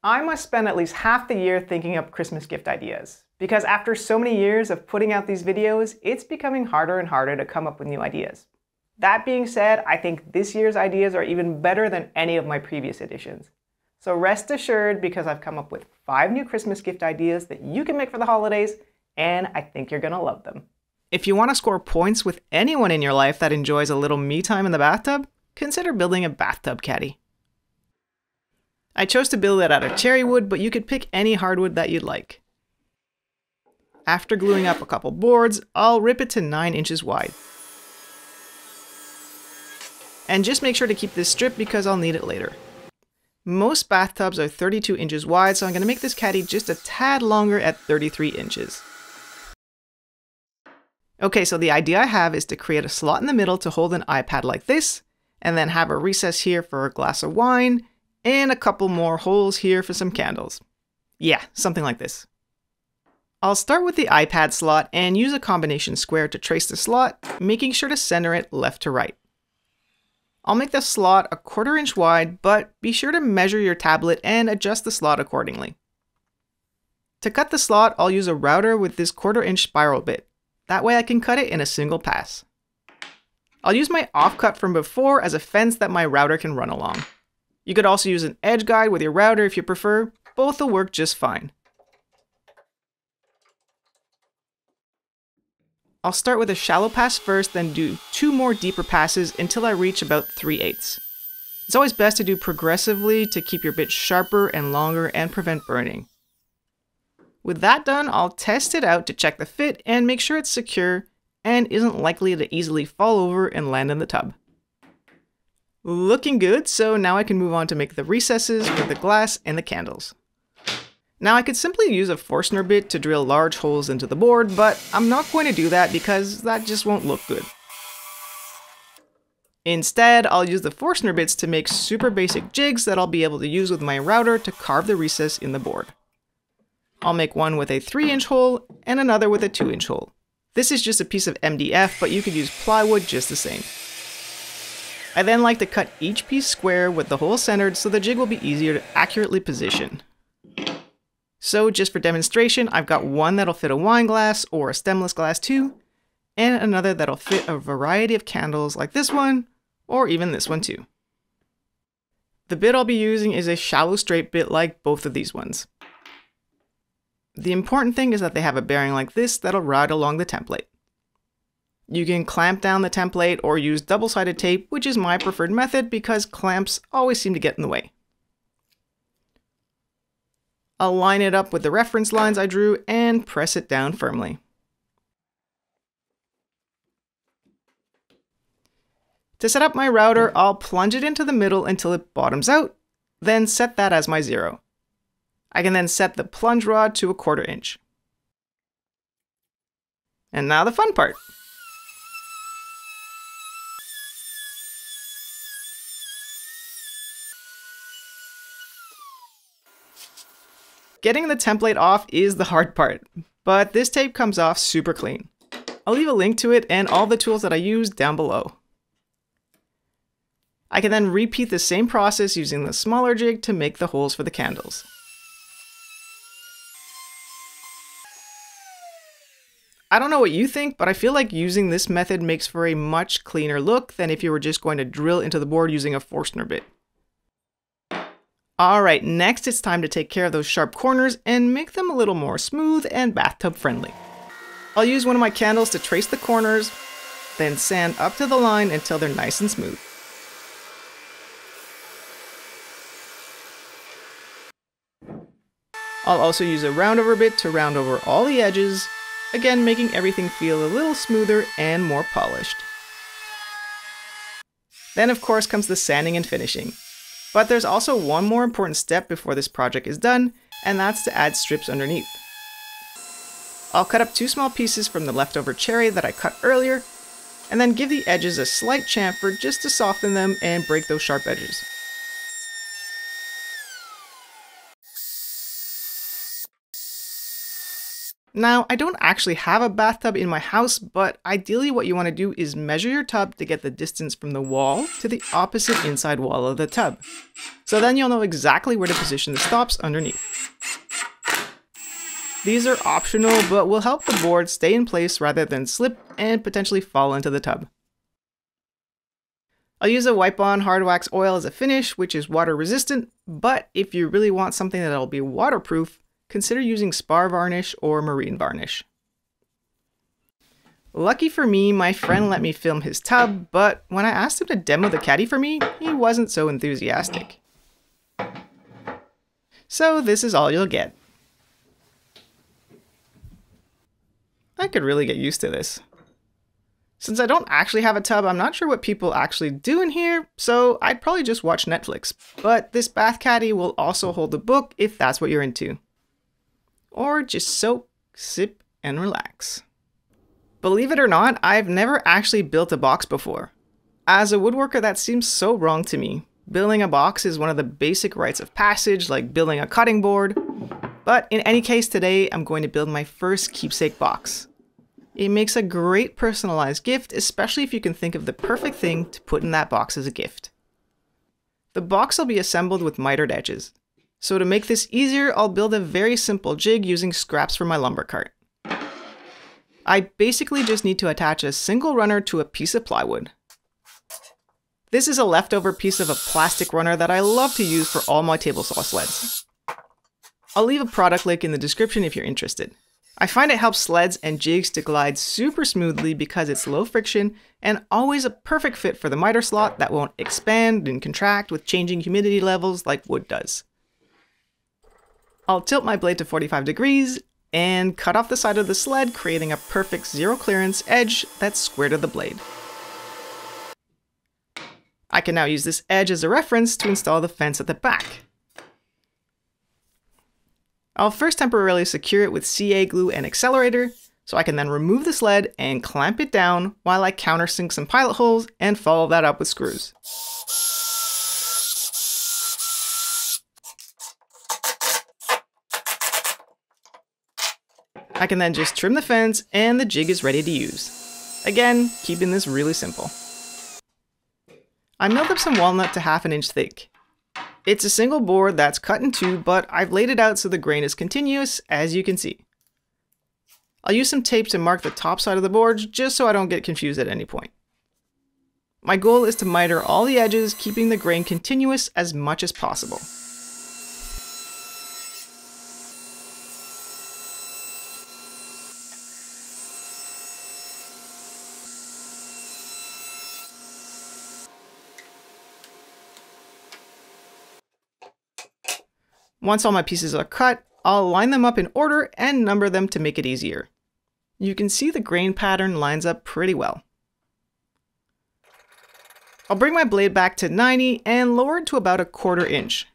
I must spend at least half the year thinking up Christmas gift ideas, because after so many years of putting out these videos, it's becoming harder and harder to come up with new ideas. That being said, I think this year's ideas are even better than any of my previous editions. So rest assured, because I've come up with 5 new Christmas gift ideas that you can make for the holidays, and I think you're gonna love them. If you want to score points with anyone in your life that enjoys a little me time in the bathtub, consider building a bathtub caddy. I chose to build it out of cherry wood, but you could pick any hardwood that you'd like. After gluing up a couple boards, I'll rip it to 9 inches wide. And just make sure to keep this strip because I'll need it later. Most bathtubs are 32 inches wide, so I'm going to make this caddy just a tad longer at 33 inches. Okay, so the idea I have is to create a slot in the middle to hold an iPad like this, and then have a recess here for a glass of wine, and a couple more holes here for some candles. Yeah, something like this. I'll start with the iPad slot and use a combination square to trace the slot, making sure to center it left to right. I'll make the slot a 1/4 inch wide, but be sure to measure your tablet and adjust the slot accordingly. To cut the slot, I'll use a router with this 1/4 inch spiral bit. That way I can cut it in a single pass. I'll use my offcut from before as a fence that my router can run along. You could also use an edge guide with your router if you prefer. Both will work just fine. I'll start with a shallow pass first, then do 2 more deeper passes until I reach about 3/8. It's always best to do progressively to keep your bit sharper and longer and prevent burning. With that done, I'll test it out to check the fit and make sure it's secure and isn't likely to easily fall over and land in the tub. Looking good, so now I can move on to make the recesses for the glass and the candles. Now I could simply use a Forstner bit to drill large holes into the board, but I'm not going to do that because that just won't look good. Instead, I'll use the Forstner bits to make super basic jigs that I'll be able to use with my router to carve the recess in the board. I'll make one with a 3-inch hole and another with a 2-inch hole. This is just a piece of MDF, but you could use plywood just the same. I then like to cut each piece square with the hole centered so the jig will be easier to accurately position. So just for demonstration, I've got one that'll fit a wine glass or a stemless glass too, and another that'll fit a variety of candles like this one, or even this one too. The bit I'll be using is a shallow straight bit like both of these ones. The important thing is that they have a bearing like this that'll ride along the template. You can clamp down the template or use double-sided tape, which is my preferred method because clamps always seem to get in the way. I'll line it up with the reference lines I drew and press it down firmly. To set up my router, I'll plunge it into the middle until it bottoms out, then set that as my 0. I can then set the plunge rod to a 1/4 inch. And now the fun part. Getting the template off is the hard part, but this tape comes off super clean. I'll leave a link to it and all the tools that I use down below. I can then repeat the same process using the smaller jig to make the holes for the candles. I don't know what you think, but I feel like using this method makes for a much cleaner look than if you were just going to drill into the board using a Forstner bit. Alright, next it's time to take care of those sharp corners and make them a little more smooth and bathtub friendly. I'll use one of my candles to trace the corners, then sand up to the line until they're nice and smooth. I'll also use a roundover bit to round over all the edges, again making everything feel a little smoother and more polished. Then of course comes the sanding and finishing. But there's also one more important step before this project is done, and that's to add strips underneath. I'll cut up 2 small pieces from the leftover cherry that I cut earlier, and then give the edges a slight chamfer just to soften them and break those sharp edges. Now, I don't actually have a bathtub in my house, but ideally what you want to do is measure your tub to get the distance from the wall to the opposite inside wall of the tub. So then you'll know exactly where to position the stops underneath. These are optional, but will help the board stay in place rather than slip and potentially fall into the tub. I'll use a wipe-on hard wax oil as a finish, which is water resistant, but if you really want something that'll be waterproof, consider using spar varnish or marine varnish. Lucky for me, my friend let me film his tub, but when I asked him to demo the caddy for me, he wasn't so enthusiastic. So this is all you'll get. I could really get used to this. Since I don't actually have a tub, I'm not sure what people actually do in here, so I'd probably just watch Netflix. But this bath caddy will also hold a book if that's what you're into. Or just soak, sip, and relax. Believe it or not, I've never actually built a box before. As a woodworker, that seems so wrong to me. Building a box is one of the basic rites of passage, like building a cutting board. But in any case, today I'm going to build my first keepsake box. It makes a great personalized gift, especially if you can think of the perfect thing to put in that box as a gift. The box will be assembled with mitered edges. So to make this easier, I'll build a very simple jig using scraps from my lumber cart. I basically just need to attach a single runner to a piece of plywood. This is a leftover piece of a plastic runner that I love to use for all my table saw sleds. I'll leave a product link in the description if you're interested. I find it helps sleds and jigs to glide super smoothly because it's low friction and always a perfect fit for the miter slot that won't expand and contract with changing humidity levels like wood does. I'll tilt my blade to 45 degrees and cut off the side of the sled, creating a perfect zero clearance edge that's square to the blade. I can now use this edge as a reference to install the fence at the back. I'll first temporarily secure it with CA glue and accelerator, so I can then remove the sled and clamp it down while I countersink some pilot holes and follow that up with screws. I can then just trim the fence and the jig is ready to use. Again, keeping this really simple. I milled up some walnut to 1/2 inch thick. It's a single board that's cut in two, but I've laid it out so the grain is continuous, as you can see. I'll use some tape to mark the top side of the board, just so I don't get confused at any point. My goal is to miter all the edges, keeping the grain continuous as much as possible. Once all my pieces are cut, I'll line them up in order and number them to make it easier. You can see the grain pattern lines up pretty well. I'll bring my blade back to 90 and lower it to about 1/4 inch.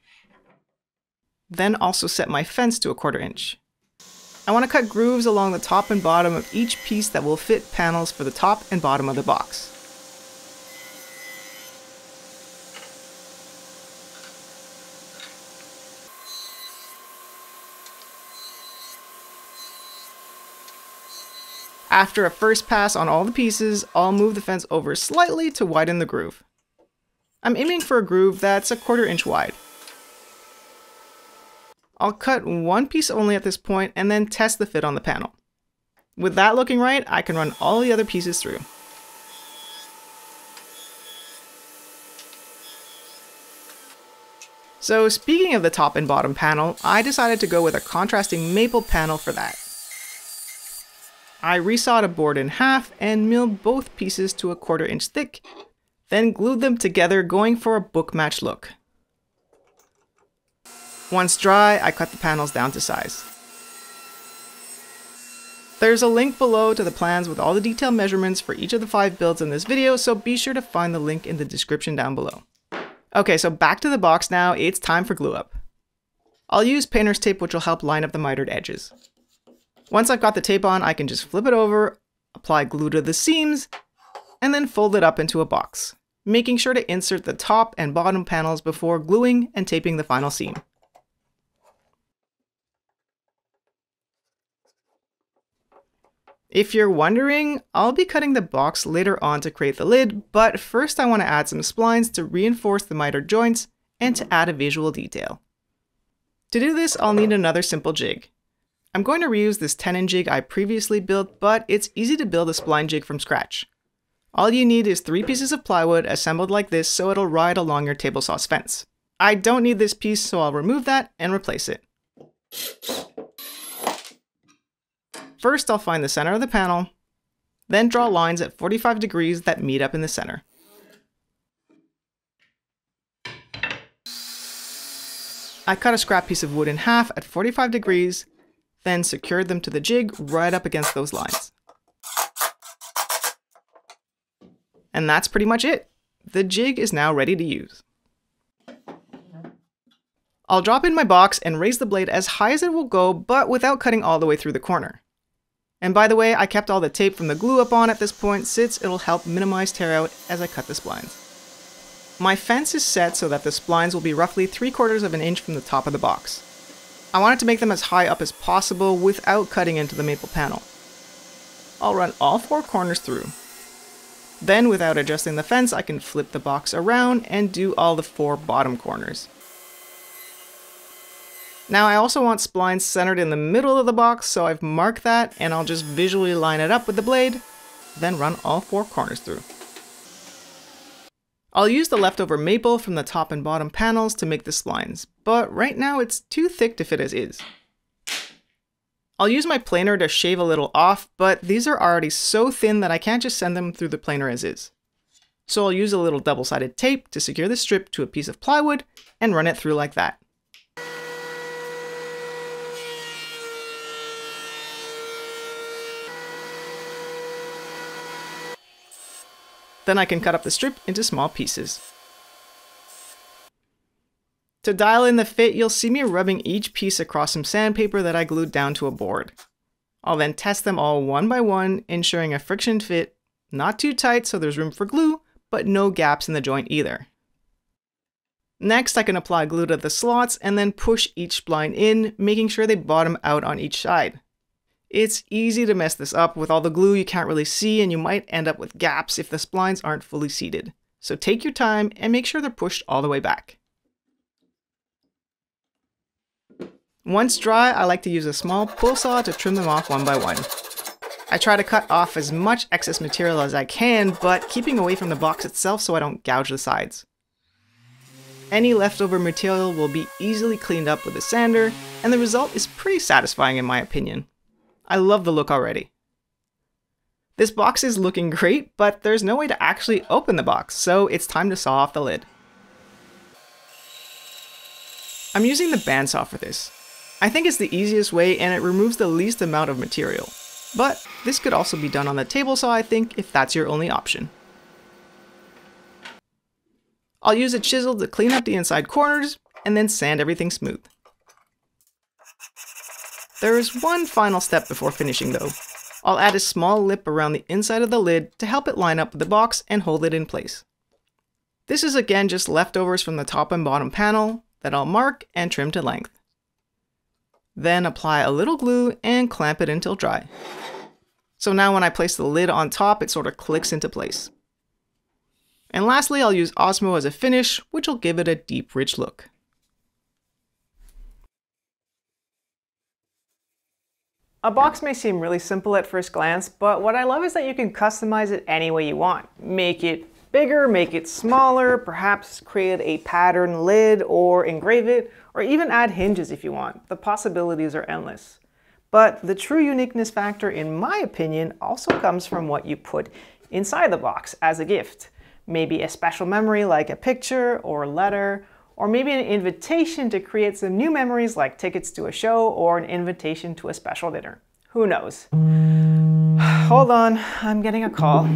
Then also set my fence to 1/4 inch. I want to cut grooves along the top and bottom of each piece that will fit panels for the top and bottom of the box. After a first pass on all the pieces, I'll move the fence over slightly to widen the groove. I'm aiming for a groove that's 1/4 inch wide. I'll cut one piece only at this point and then test the fit on the panel. With that looking right, I can run all the other pieces through. So speaking of the top and bottom panel, I decided to go with a contrasting maple panel for that. I resawed a board in half and milled both pieces to 1/4 inch thick, then glued them together, going for a book match look. Once dry, I cut the panels down to size. There's a link below to the plans with all the detailed measurements for each of the 5 builds in this video, so be sure to find the link in the description down below. Okay, so back to the box now, it's time for glue up. I'll use painter's tape, which will help line up the mitered edges. Once I've got the tape on, I can just flip it over, apply glue to the seams, and then fold it up into a box, making sure to insert the top and bottom panels before gluing and taping the final seam. If you're wondering, I'll be cutting the box later on to create the lid, but first I want to add some splines to reinforce the miter joints and to add a visual detail. To do this, I'll need another simple jig. I'm going to reuse this tenon jig I previously built, but it's easy to build a spline jig from scratch. All you need is 3 pieces of plywood assembled like this so it'll ride along your table saws fence. I don't need this piece, so I'll remove that and replace it. First, I'll find the center of the panel, then draw lines at 45 degrees that meet up in the center. I cut a scrap piece of wood in half at 45 degrees, then secured them to the jig right up against those lines. And that's pretty much it. The jig is now ready to use. I'll drop in my box and raise the blade as high as it will go, but without cutting all the way through the corner. And by the way, I kept all the tape from the glue up on at this point since it'll help minimize tear out as I cut the splines. My fence is set so that the splines will be roughly 3/4 of an inch from the top of the box. I wanted to make them as high up as possible without cutting into the maple panel. I'll run all 4 corners through. Then, without adjusting the fence, I can flip the box around and do all the 4 bottom corners. Now I also want splines centered in the middle of the box, so I've marked that and I'll just visually line it up with the blade, then run all 4 corners through. I'll use the leftover maple from the top and bottom panels to make the splines, but right now it's too thick to fit as is. I'll use my planer to shave a little off, but these are already so thin that I can't just send them through the planer as is. So I'll use a little double-sided tape to secure the strip to a piece of plywood and run it through like that. Then I can cut up the strip into small pieces. To dial in the fit, you'll see me rubbing each piece across some sandpaper that I glued down to a board. I'll then test them all one by one, ensuring a friction fit, not too tight so there's room for glue, but no gaps in the joint either. Next, I can apply glue to the slots and then push each spline in, making sure they bottom out on each side. It's easy to mess this up. With all the glue you can't really see and you might end up with gaps if the splines aren't fully seated. So take your time and make sure they're pushed all the way back. Once dry, I like to use a small pull saw to trim them off one by one. I try to cut off as much excess material as I can, but keeping away from the box itself so I don't gouge the sides. Any leftover material will be easily cleaned up with a sander, and the result is pretty satisfying in my opinion. I love the look already. This box is looking great, but there's no way to actually open the box, so it's time to saw off the lid. I'm using the bandsaw for this. I think it's the easiest way and it removes the least amount of material. But this could also be done on the table saw, I think, if that's your only option. I'll use a chisel to clean up the inside corners and then sand everything smooth. There is one final step before finishing though. I'll add a small lip around the inside of the lid to help it line up with the box and hold it in place. This is again just leftovers from the top and bottom panel that I'll mark and trim to length. Then apply a little glue and clamp it until dry. So now when I place the lid on top, it sort of clicks into place. And lastly, I'll use Osmo as a finish, which will give it a deep, rich look. A box may seem really simple at first glance, but what I love is that you can customize it any way you want. Make it bigger, make it smaller, perhaps create a pattern lid or engrave it, or even add hinges if you want. The possibilities are endless. But the true uniqueness factor, in my opinion, also comes from what you put inside the box as a gift. Maybe a special memory like a picture or a letter, or maybe an invitation to create some new memories like tickets to a show or an invitation to a special dinner. Who knows? Hold on, I'm getting a call.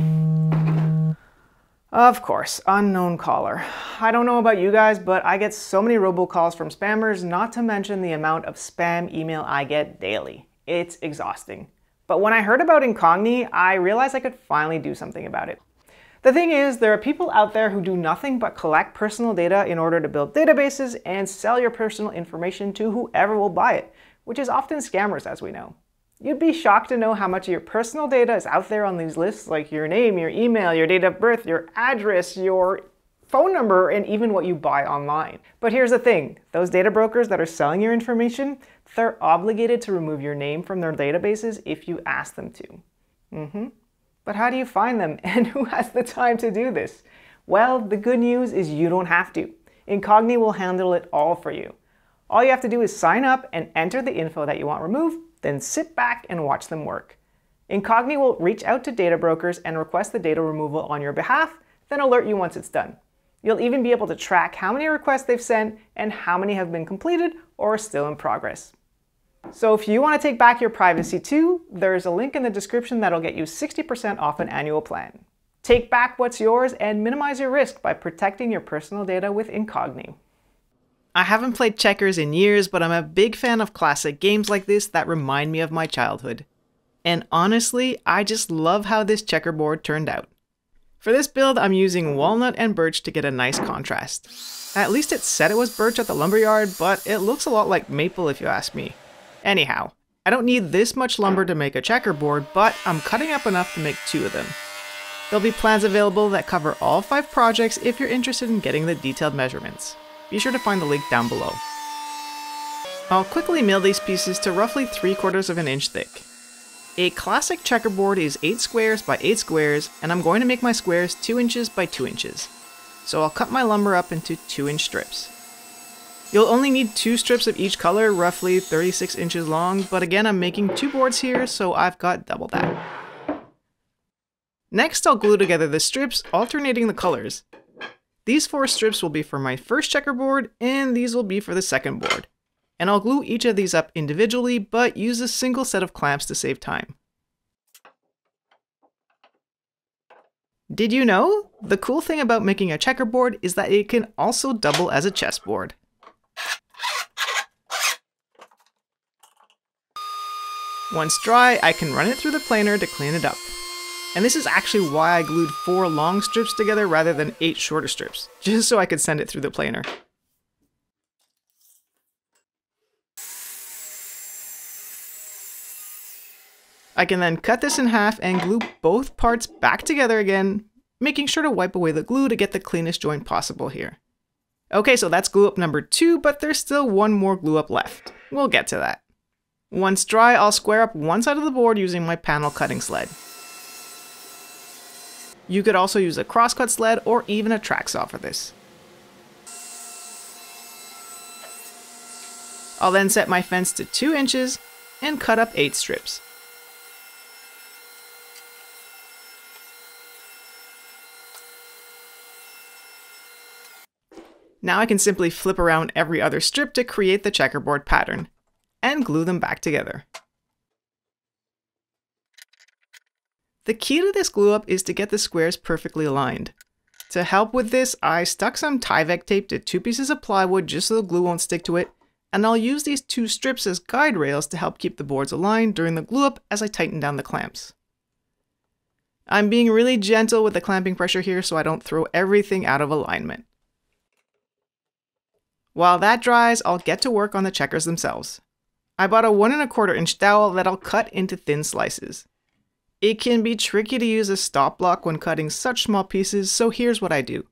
Of course, unknown caller. I don't know about you guys, but I get so many robocalls from spammers, not to mention the amount of spam email I get daily. It's exhausting. But when I heard about Incogni, I realized I could finally do something about it. The thing is, there are people out there who do nothing but collect personal data in order to build databases and sell your personal information to whoever will buy it, which is often scammers, as we know. You'd be shocked to know how much of your personal data is out there on these lists, like your name, your email, your date of birth, your address, your phone number, and even what you buy online. But here's the thing, those data brokers that are selling your information, they're obligated to remove your name from their databases if you ask them to. But how do you find them, and who has the time to do this? Well, the good news is you don't have to. Incogni will handle it all for you. All you have to do is sign up and enter the info that you want removed, then sit back and watch them work. Incogni will reach out to data brokers and request the data removal on your behalf, then alert you once it's done. You'll even be able to track how many requests they've sent and how many have been completed or are still in progress. So if you want to take back your privacy too, there's a link in the description that'll get you 60% off an annual plan. Take back what's yours and minimize your risk by protecting your personal data with Incogni. I haven't played checkers in years, but I'm a big fan of classic games like this that remind me of my childhood. And honestly, I just love how this checkerboard turned out. For this build, I'm using walnut and birch to get a nice contrast. At least it said it was birch at the lumberyard, but it looks a lot like maple if you ask me. Anyhow, I don't need this much lumber to make a checkerboard, but I'm cutting up enough to make 2 of them. There'll be plans available that cover all 5 projects if you're interested in getting the detailed measurements. Be sure to find the link down below. I'll quickly mill these pieces to roughly 3/4 of an inch thick. A classic checkerboard is 8 squares by 8 squares, and I'm going to make my squares 2 inches by 2 inches. So I'll cut my lumber up into 2-inch strips. You'll only need 2 strips of each color, roughly 36 inches long, but again I'm making 2 boards here, so I've got double that. Next I'll glue together the strips, alternating the colors. These 4 strips will be for my first checkerboard, and these will be for the second board. And I'll glue each of these up individually, but use a single set of clamps to save time. Did you know? The cool thing about making a checkerboard is that it can also double as a chessboard. Once dry, I can run it through the planer to clean it up. And this is actually why I glued 4 long strips together rather than 8 shorter strips, just so I could send it through the planer. I can then cut this in half and glue both parts back together again, making sure to wipe away the glue to get the cleanest joint possible here. Okay, so that's glue up number 2, but there's still 1 more glue up left. We'll get to that. Once dry, I'll square up one side of the board using my panel cutting sled. You could also use a crosscut sled or even a track saw for this. I'll then set my fence to 2 inches and cut up 8 strips. Now I can simply flip around every other strip to create the checkerboard pattern, and glue them back together. The key to this glue up is to get the squares perfectly aligned. To help with this, I stuck some Tyvek tape to 2 pieces of plywood just so the glue won't stick to it, and I'll use these 2 strips as guide rails to help keep the boards aligned during the glue up as I tighten down the clamps. I'm being really gentle with the clamping pressure here so I don't throw everything out of alignment. While that dries, I'll get to work on the checkers themselves. I bought a 1 1/4 inch dowel that I'll cut into thin slices. It can be tricky to use a stop block when cutting such small pieces, so here's what I do.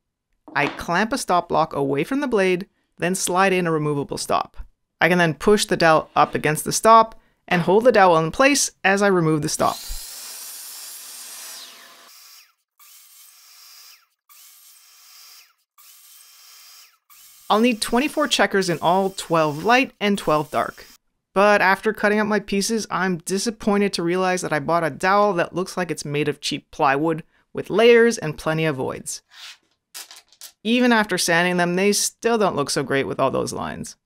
I clamp a stop block away from the blade, then slide in a removable stop. I can then push the dowel up against the stop and hold the dowel in place as I remove the stop. I'll need 24 checkers in all, 12 light and 12 dark. But after cutting up my pieces, I'm disappointed to realize that I bought a dowel that looks like it's made of cheap plywood, with layers and plenty of voids. Even after sanding them, they still don't look so great with all those lines.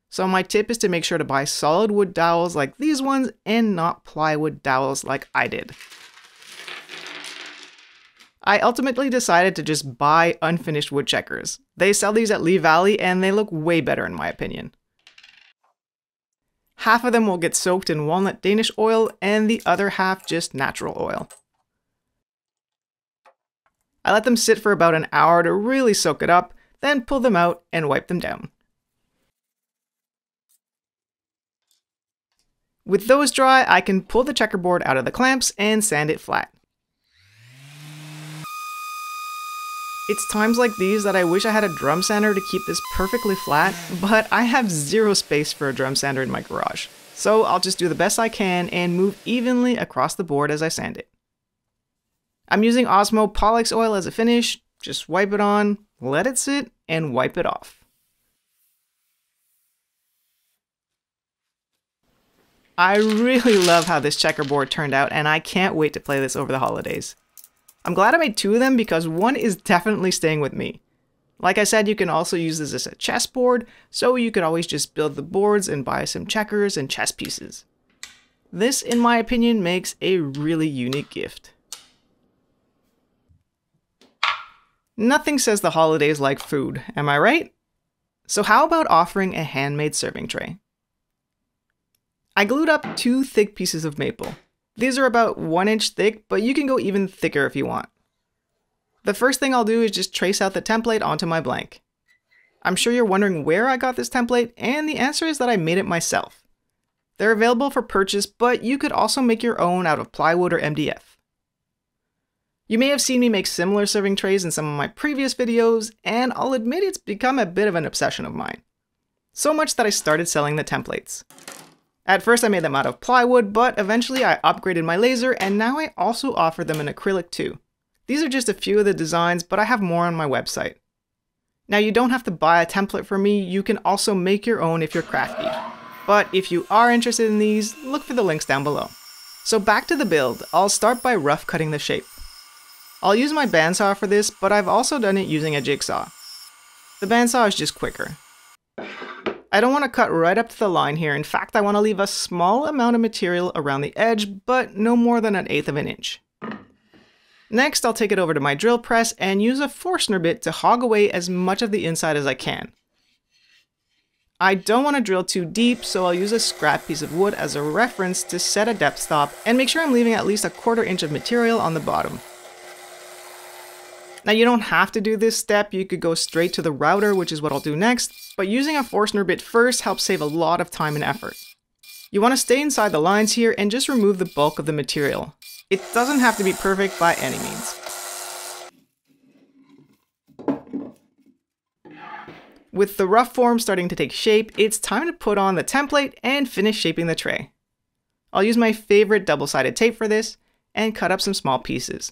So my tip is to make sure to buy solid wood dowels like these ones and not plywood dowels like I did. I ultimately decided to just buy unfinished wood checkers. They sell these at Lee Valley and they look way better in my opinion. Half of them will get soaked in walnut Danish oil and the other half just natural oil. I let them sit for about an hour to really soak it up, then pull them out and wipe them down. With those dry, I can pull the checkerboard out of the clamps and sand it flat. It's times like these that I wish I had a drum sander to keep this perfectly flat, but I have zero space for a drum sander in my garage. So I'll just do the best I can and move evenly across the board as I sand it. I'm using Osmo Pollex oil as a finish. Just wipe it on, let it sit, and wipe it off. I really love how this checkerboard turned out, and I can't wait to play this over the holidays. I'm glad I made two of them because one is definitely staying with me. Like I said, you can also use this as a chessboard, so you could always just build the boards and buy some checkers and chess pieces. This, in my opinion, makes a really unique gift. Nothing says the holidays like food, am I right? So how about offering a handmade serving tray? I glued up 2 thick pieces of maple. These are about 1 inch thick, but you can go even thicker if you want. The first thing I'll do is just trace out the template onto my blank. I'm sure you're wondering where I got this template, and the answer is that I made it myself. They're available for purchase, but you could also make your own out of plywood or MDF. You may have seen me make similar serving trays in some of my previous videos, and I'll admit it's become a bit of an obsession of mine. So much that I started selling the templates. At first I made them out of plywood, but eventually I upgraded my laser, and now I also offer them in acrylic too. These are just a few of the designs, but I have more on my website. Now you don't have to buy a template from me, you can also make your own if you're crafty. But if you are interested in these, look for the links down below. So back to the build, I'll start by rough cutting the shape. I'll use my bandsaw for this, but I've also done it using a jigsaw. The bandsaw is just quicker. I don't want to cut right up to the line here. In fact, I want to leave a small amount of material around the edge, but no more than 1/8 of an inch. Next, I'll take it over to my drill press and use a Forstner bit to hog away as much of the inside as I can. I don't want to drill too deep, so I'll use a scrap piece of wood as a reference to set a depth stop and make sure I'm leaving at least 1/4 inch of material on the bottom. Now you don't have to do this step, you could go straight to the router, which is what I'll do next, but using a Forstner bit first helps save a lot of time and effort. You want to stay inside the lines here and just remove the bulk of the material. It doesn't have to be perfect by any means. With the rough form starting to take shape, it's time to put on the template and finish shaping the tray. I'll use my favorite double-sided tape for this and cut up some small pieces.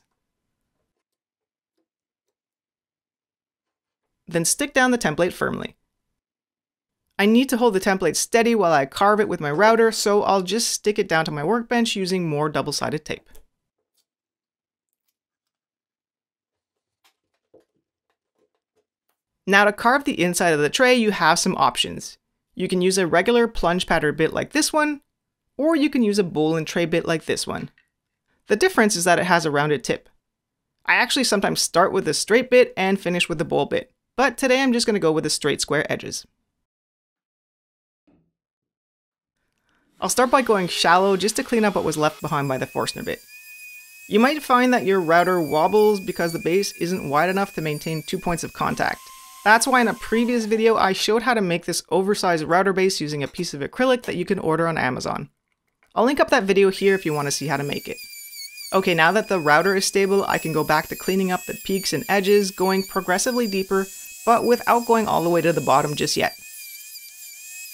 Then stick down the template firmly. I need to hold the template steady while I carve it with my router, so I'll just stick it down to my workbench using more double-sided tape. Now to carve the inside of the tray, you have some options. You can use a regular plunge pattern bit like this one, or you can use a bowl and tray bit like this one. The difference is that it has a rounded tip. I actually sometimes start with the straight bit and finish with the bowl bit, but today I'm just going to go with the straight square edges. I'll start by going shallow just to clean up what was left behind by the Forstner bit. You might find that your router wobbles because the base isn't wide enough to maintain 2 points of contact. That's why in a previous video I showed how to make this oversized router base using a piece of acrylic that you can order on Amazon. I'll link up that video here if you want to see how to make it. Okay, now that the router is stable, I can go back to cleaning up the peaks and edges, going progressively deeper, but without going all the way to the bottom just yet.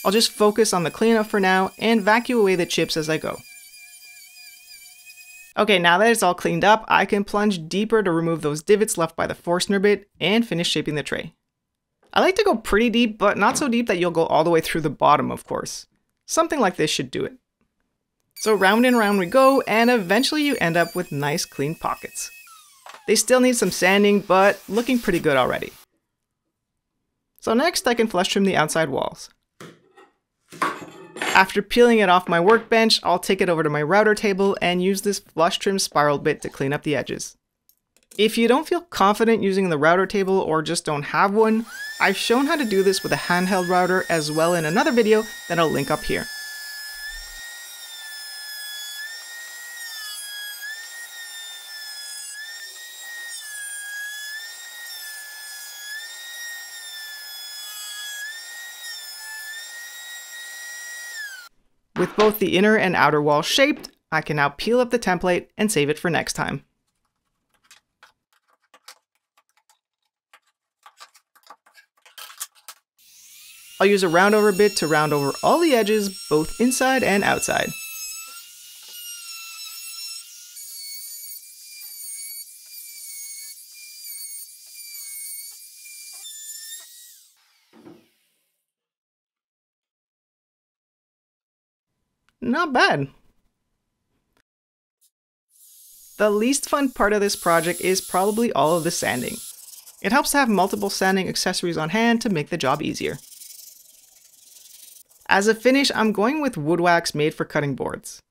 I'll just focus on the cleanup for now and vacuum away the chips as I go. Okay, now that it's all cleaned up, I can plunge deeper to remove those divots left by the Forstner bit and finish shaping the tray. I like to go pretty deep, but not so deep that you'll go all the way through the bottom, of course. Something like this should do it. So round and round we go, and eventually you end up with nice clean pockets. They still need some sanding, but looking pretty good already. So next I can flush trim the outside walls. After peeling it off my workbench, I'll take it over to my router table and use this flush trim spiral bit to clean up the edges. If you don't feel confident using the router table or just don't have one, I've shown how to do this with a handheld router as well in another video that I'll link up here. With both the inner and outer wall shaped, I can now peel up the template and save it for next time. I'll use a round over bit to round over all the edges, both inside and outside. Not bad. The least fun part of this project is probably all of the sanding. It helps to have multiple sanding accessories on hand to make the job easier. As a finish, I'm going with wood wax made for cutting boards.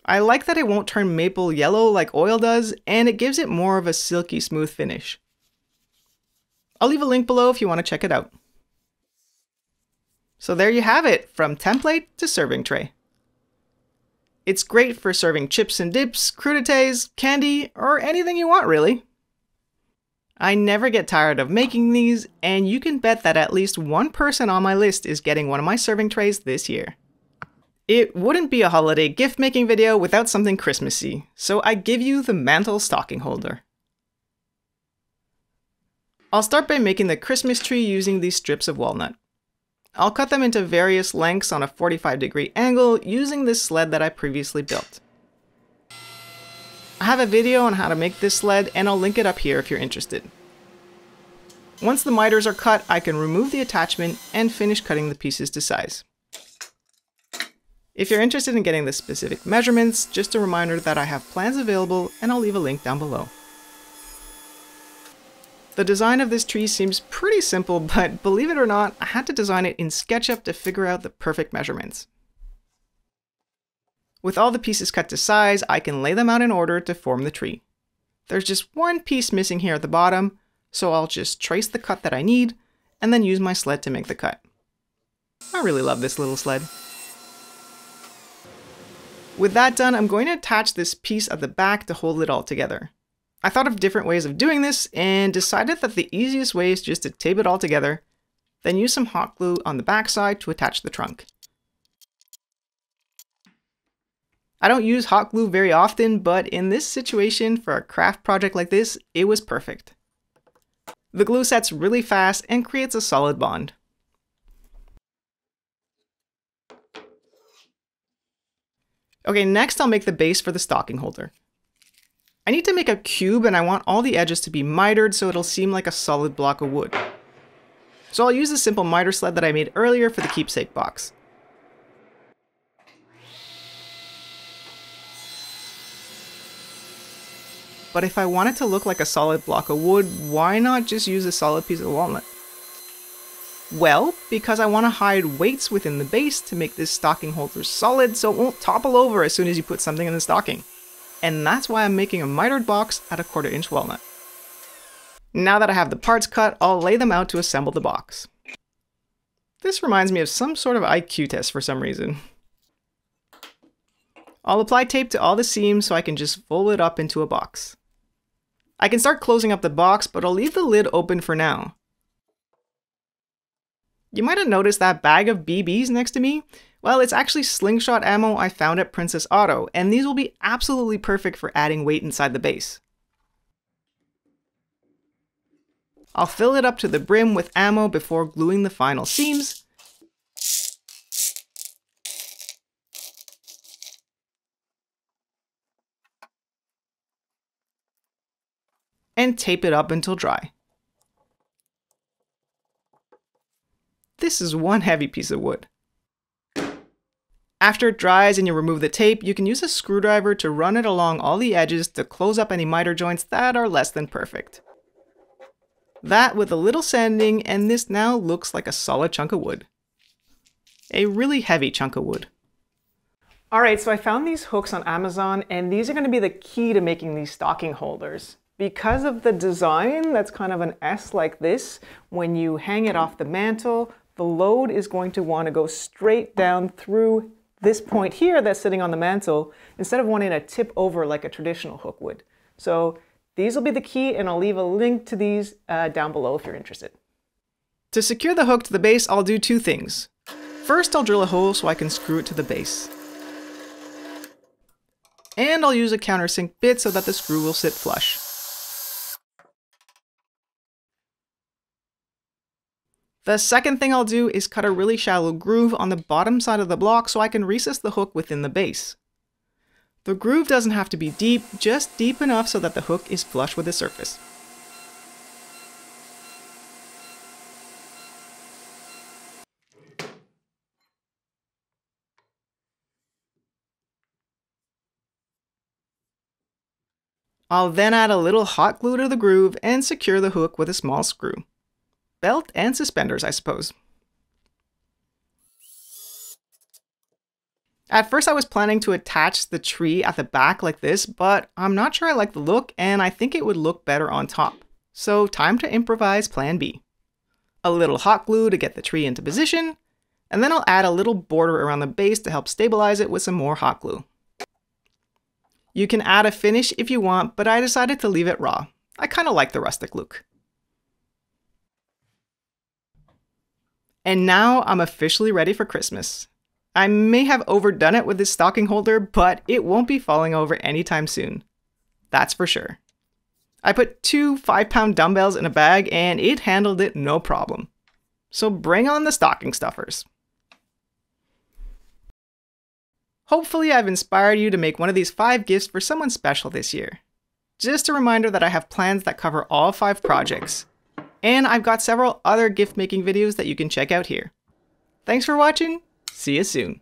I like that it won't turn maple yellow like oil does, and it gives it more of a silky smooth finish. I'll leave a link below if you want to check it out. So there you have it, from template to serving tray. It's great for serving chips and dips, crudités, candy, or anything you want really. I never get tired of making these, and you can bet that at least one person on my list is getting one of my serving trays this year. It wouldn't be a holiday gift making video without something Christmassy, so I give you the mantle stocking holder. I'll start by making the Christmas tree using these strips of walnut. I'll cut them into various lengths on a 45-degree angle using this sled that I previously built. I have a video on how to make this sled, and I'll link it up here if you're interested. Once the miters are cut, I can remove the attachment and finish cutting the pieces to size. If you're interested in getting the specific measurements, just a reminder that I have plans available, and I'll leave a link down below. The design of this tree seems pretty simple, but believe it or not, I had to design it in SketchUp to figure out the perfect measurements. With all the pieces cut to size, I can lay them out in order to form the tree. There's just one piece missing here at the bottom, so I'll just trace the cut that I need, and then use my sled to make the cut. I really love this little sled. With that done, I'm going to attach this piece at the back to hold it all together. I thought of different ways of doing this and decided that the easiest way is just to tape it all together, then use some hot glue on the back side to attach the trunk. I don't use hot glue very often, but in this situation for a craft project like this, it was perfect. The glue sets really fast and creates a solid bond. Okay, next I'll make the base for the stocking holder. I need to make a cube and I want all the edges to be mitered so it'll seem like a solid block of wood. So I'll use the simple miter sled that I made earlier for the keepsake box. But if I want it to look like a solid block of wood, why not just use a solid piece of walnut? Well, because I want to hide weights within the base to make this stocking holder solid so it won't topple over as soon as you put something in the stocking. And that's why I'm making a mitered box at a 1/4 inch walnut. Now that I have the parts cut, I'll lay them out to assemble the box. This reminds me of some sort of IQ test for some reason. I'll apply tape to all the seams so I can just fold it up into a box. I can start closing up the box, but I'll leave the lid open for now. You might have noticed that bag of BBs next to me. Well, it's actually slingshot ammo I found at Princess Auto, and these will be absolutely perfect for adding weight inside the base. I'll fill it up to the brim with ammo before gluing the final seams. And tape it up until dry. This is one heavy piece of wood. After it dries and you remove the tape, you can use a screwdriver to run it along all the edges to close up any miter joints that are less than perfect. That with a little sanding, and this now looks like a solid chunk of wood. A really heavy chunk of wood. Alright, so I found these hooks on Amazon, and these are going to be the key to making these stocking holders. Because of the design that's kind of an S like this, when you hang it off the mantle, the load is going to want to go straight down through this point here that's sitting on the mantle, instead of wanting to tip over like a traditional hook would. So these will be the key, and I'll leave a link to these down below if you're interested. To secure the hook to the base, I'll do two things. First, I'll drill a hole so I can screw it to the base. And I'll use a countersink bit so that the screw will sit flush. The second thing I'll do is cut a really shallow groove on the bottom side of the block so I can recess the hook within the base. The groove doesn't have to be deep, just deep enough so that the hook is flush with the surface. I'll then add a little hot glue to the groove and secure the hook with a small screw. Belt and suspenders, I suppose. At first I was planning to attach the tree at the back like this, but I'm not sure I like the look and I think it would look better on top. So time to improvise plan B. A little hot glue to get the tree into position, and then I'll add a little border around the base to help stabilize it with some more hot glue. You can add a finish if you want, but I decided to leave it raw. I kind of like the rustic look. And now I'm officially ready for Christmas. I may have overdone it with this stocking holder, but it won't be falling over anytime soon. That's for sure. I put 2 5-pound dumbbells in a bag and it handled it no problem. So bring on the stocking stuffers. Hopefully I've inspired you to make one of these 5 gifts for someone special this year. Just a reminder that I have plans that cover all 5 projects. And I've got several other gift making videos that you can check out here. Thanks for watching. See you soon.